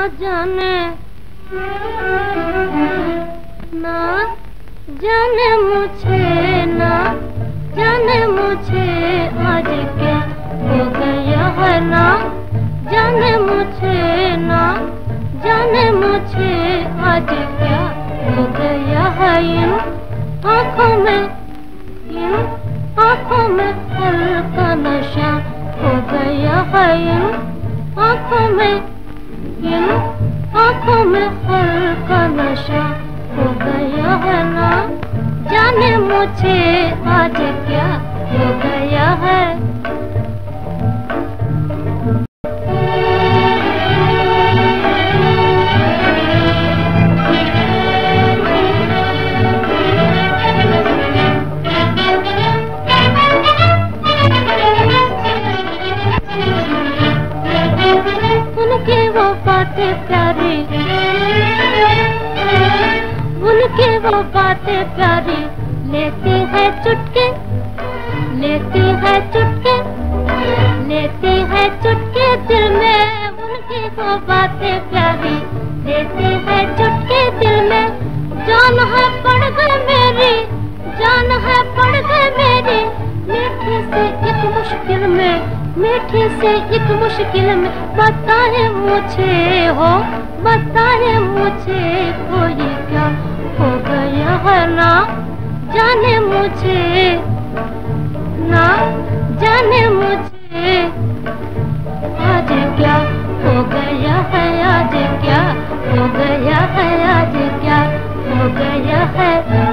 जाने ना जाने मुझे, ना जाने मुझे आज क्या हो गया है। ना जाने मुझे, ना जाने मुझे आज क्या हो गया है। इन आँखों में, इन आँखों में हल्का नशा हो गया है। इन आँखों में, इन आँखों में हल्का नशा हो गया है। ना जाने मुझे आज क्या हो गया है। उनकी वो बातें प्यारी, उनकी वो बातें प्यारी, लेती है चुटके, लेती है चुटके, लेती है चुटके दिल में। उनकी वो बातें प्यारी, लेती है चुटके दिल में। जान है पड़ गई मेरी, जान है पड़ गई मेरी, मीठी से एक मुश्किल में, मीठी से एक मुश्किल में। बताए मुझे हो, बताए मुझे कोई क्या हो गया है। ना जाने मुझे, ना जाने मुझे आज क्या हो गया है। आज क्या हो गया है, आज क्या हो गया है।